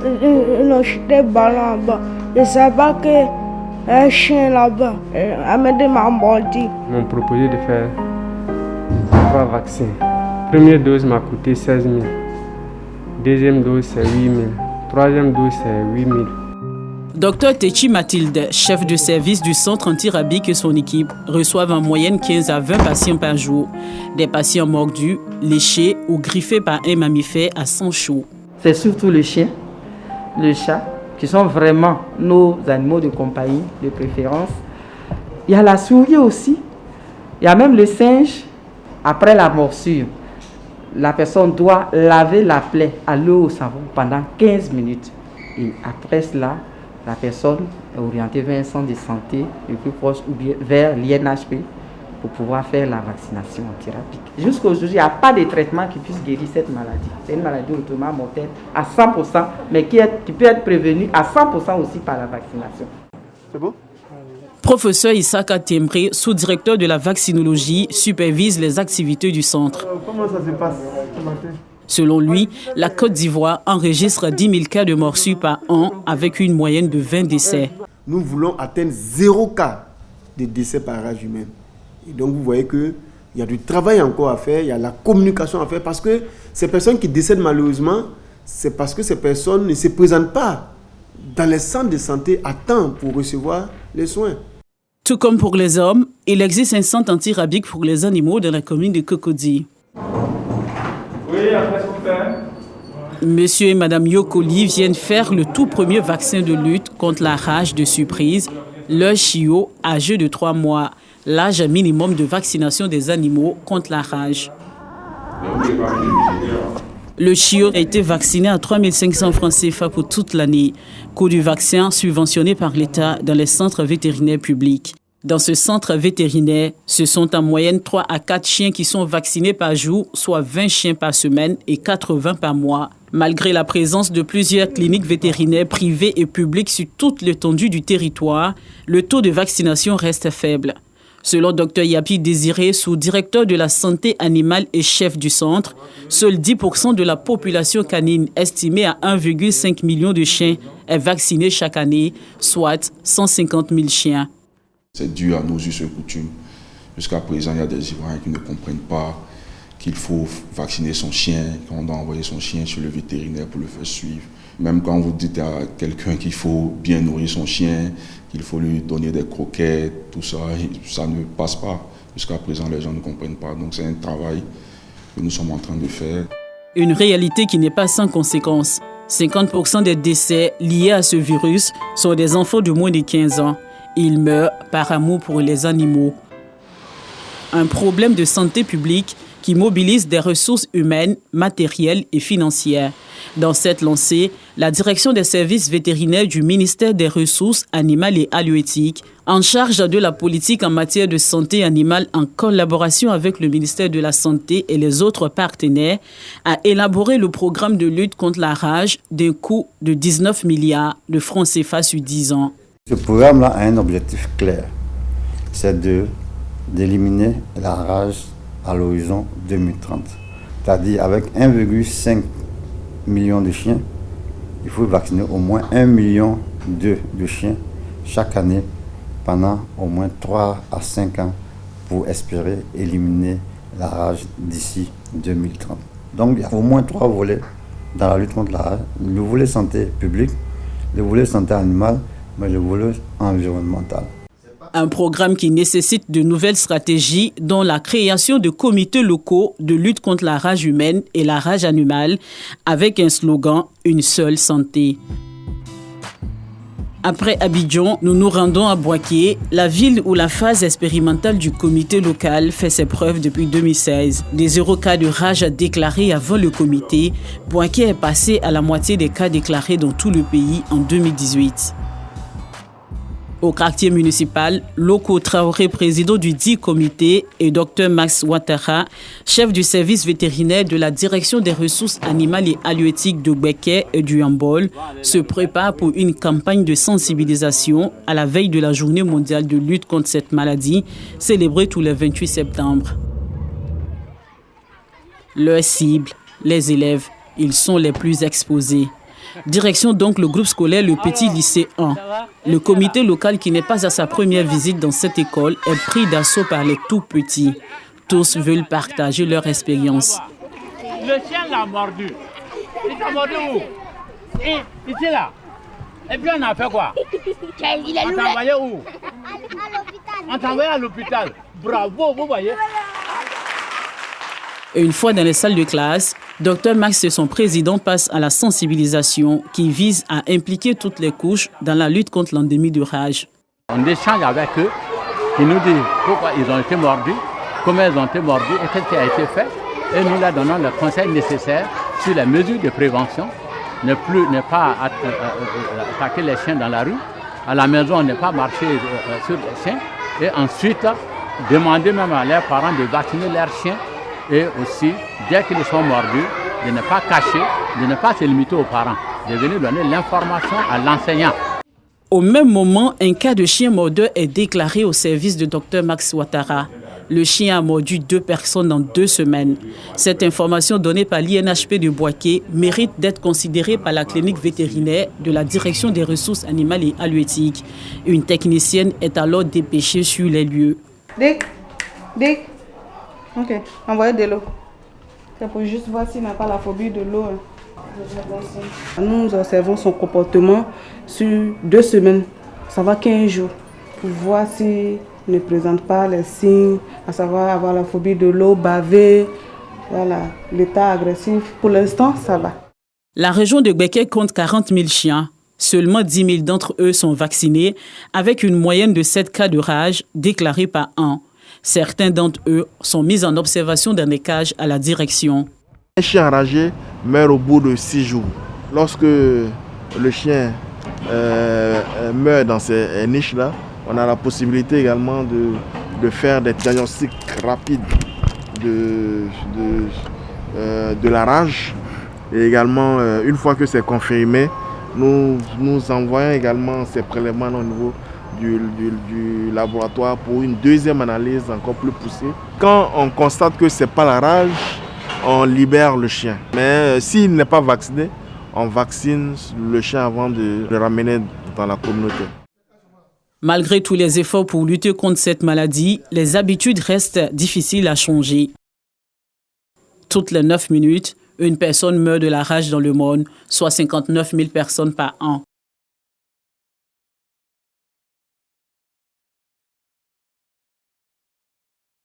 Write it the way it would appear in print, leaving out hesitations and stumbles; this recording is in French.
Ils ont jeté des ballons là-bas. Je ne savais pas qu'un chien là-bas, Amédée m'a mordu. Ils m'ont proposé de faire 3 vaccins. Première dose m'a coûté 16 000. Deuxième dose, c'est 8 000. Troisième dose, c'est 8 000. Dr Techi Mathilde, chef de service du centre antirabique et son équipe reçoivent en moyenne 15 à 20 patients par jour. Des patients mordus, léchés ou griffés par un mammifère à sang chaud. C'est surtout le chien, le chat, qui sont vraiment nos animaux de compagnie de préférence. Il y a la souris aussi. Il y a même le singe. Après la morsure, la personne doit laver la plaie à l'eau au savon pendant 15 minutes. Et après cela, la personne est orientée vers un centre de santé le plus proche ou bien vers l'INHP pour pouvoir faire la vaccination antirabique. Jusqu'à aujourd'hui, il n'y a pas de traitement qui puisse guérir cette maladie. C'est une maladie hautement mortelle à 100%, mais qui peut être prévenue à 100% aussi par la vaccination. C'est bon? Professeur Issaka Tembré, sous-directeur de la vaccinologie, supervise les activités du centre. Comment ça se passe ce matin? Selon lui, la Côte d'Ivoire enregistre 10 000 cas de morsure par an avec une moyenne de 20 décès. Nous voulons atteindre 0 cas de décès par rage humaine. Et donc vous voyez qu'il y a du travail encore à faire, il y a la communication à faire parce que ces personnes qui décèdent malheureusement, c'est parce que ces personnes ne se présentent pas dans les centres de santé à temps pour recevoir les soins. Tout comme pour les hommes, il existe un centre antirabique pour les animaux dans la commune de Cocody. Oui, après son père. Monsieur et Madame Yokoli viennent faire le tout premier vaccin de lutte contre la rage de surprise, leur chiot âgé de 3 mois, l'âge minimum de vaccination des animaux contre la rage. Le chiot a été vacciné à 3 500 francs CFA pour toute l'année. Coût du vaccin subventionné par l'État dans les centres vétérinaires publics. Dans ce centre vétérinaire, ce sont en moyenne 3 à 4 chiens qui sont vaccinés par jour, soit 20 chiens par semaine et 80 par mois. Malgré la présence de plusieurs cliniques vétérinaires privées et publiques sur toute l'étendue du territoire, le taux de vaccination reste faible. Selon Dr Yapi Désiré, sous-directeur de la santé animale et chef du centre, seuls 10% de la population canine estimée à 1,5 million de chiens est vaccinée chaque année, soit 150 000 chiens. C'est dû à nos us et coutumes. Jusqu'à présent, il y a des Ivoiriens qui ne comprennent pas qu'il faut vacciner son chien, qu'on doit envoyer son chien chez le vétérinaire pour le faire suivre. Même quand vous dites à quelqu'un qu'il faut bien nourrir son chien, qu'il faut lui donner des croquettes, tout ça, ça ne passe pas. Jusqu'à présent, les gens ne comprennent pas. Donc c'est un travail que nous sommes en train de faire. Une réalité qui n'est pas sans conséquences. 50% des décès liés à ce virus sont des enfants de moins de 15 ans. Ils meurent par amour pour les animaux. Un problème de santé publique qui mobilise des ressources humaines, matérielles et financières. Dans cette lancée, la direction des services vétérinaires du ministère des Ressources animales et halieutiques, en charge de la politique en matière de santé animale en collaboration avec le ministère de la Santé et les autres partenaires, a élaboré le programme de lutte contre la rage d'un coût de 19 milliards de francs CFA sur 10 ans. Ce programme-là a un objectif clair, c'est d'éliminer la rage à l'horizon 2030. C'est-à-dire avec 1,5 million de chiens, il faut vacciner au moins 1,2 million de chiens chaque année pendant au moins 3 à 5 ans pour espérer éliminer la rage d'ici 2030. Donc il y a au moins 3 volets dans la lutte contre la rage. Le volet santé publique, le volet santé animale, mais le volet environnemental. Un programme qui nécessite de nouvelles stratégies, dont la création de comités locaux de lutte contre la rage humaine et la rage animale, avec un slogan « Une seule santé ». Après Abidjan, nous nous rendons à Boaké, la ville où la phase expérimentale du comité local fait ses preuves depuis 2016. Des 0 cas de rage déclarés avant le comité, Boaké est passé à la moitié des cas déclarés dans tout le pays en 2018. Au quartier municipal, Loko Traoré, président du dit comité, et Dr Max Ouattara, chef du service vétérinaire de la direction des ressources animales et halieutiques de Béké et du Yambol, se préparent pour une campagne de sensibilisation à la veille de la journée mondiale de lutte contre cette maladie, célébrée tous les 28 septembre. Leur cible, les élèves, ils sont les plus exposés. Direction donc le groupe scolaire Le Petit Lycée 1. Le comité local qui n'est pas à sa première visite dans cette école est pris d'assaut par les tout petits. Tous veulent partager leur expérience. Le chien l'a mordu. Il t'a mordu où? Ici là. Et puis on a fait quoi? On t'a envoyé où? On t'a envoyé à l'hôpital. Bravo, vous voyez. Et une fois dans les salles de classe, Dr Max et son président passent à la sensibilisation qui vise à impliquer toutes les couches dans la lutte contre l'endémie de rage. On échange avec eux, qui nous disent pourquoi ils ont été mordus, comment ils ont été mordus et qu'est-ce qui a été fait. Et nous leur donnons le conseil nécessaire sur les mesures de prévention, ne pas attaquer les chiens dans la rue, à la maison ne pas marcher sur les chiens, et ensuite demander même à leurs parents de vacciner leurs chiens. Et aussi, dès qu'ils sont mordus, de ne pas cacher, de ne pas se limiter aux parents, de venir donner l'information à l'enseignant. Au même moment, un cas de chien mordeur est déclaré au service de Dr Max Ouattara. Le chien a mordu 2 personnes en 2 semaines. Cette information donnée par l'INHP de Boaké mérite d'être considérée par la clinique vétérinaire de la Direction des ressources animales et halieutiques. Une technicienne est alors dépêchée sur les lieux. Dick. Ok, envoyez de l'eau. C'est pour juste voir s'il n'a pas la phobie de l'eau. Nous observons son comportement sur 2 semaines, ça va 15 jours, pour voir s'il ne présente pas les signes, à savoir avoir la phobie de l'eau, baver, voilà, l'état agressif. Pour l'instant, ça va. La région de Béké compte 40 000 chiens. Seulement 10 000 d'entre eux sont vaccinés, avec une moyenne de 7 cas de rage déclarés par an. Certains d'entre eux sont mis en observation dans des cages à la direction. Un chien enragé meurt au bout de 6 jours. Lorsque le chien meurt dans ces niches-là, on a la possibilité également de faire des diagnostics rapides de la rage. Et également, une fois que c'est confirmé, nous envoyons également ces prélèvements au niveau du laboratoire pour une deuxième analyse encore plus poussée. Quand on constate que ce n'est pas la rage, on libère le chien. Mais s'il n'est pas vacciné, on vaccine le chien avant de le ramener dans la communauté. Malgré tous les efforts pour lutter contre cette maladie, les habitudes restent difficiles à changer. Toutes les 9 minutes, une personne meurt de la rage dans le monde, soit 59 000 personnes par an.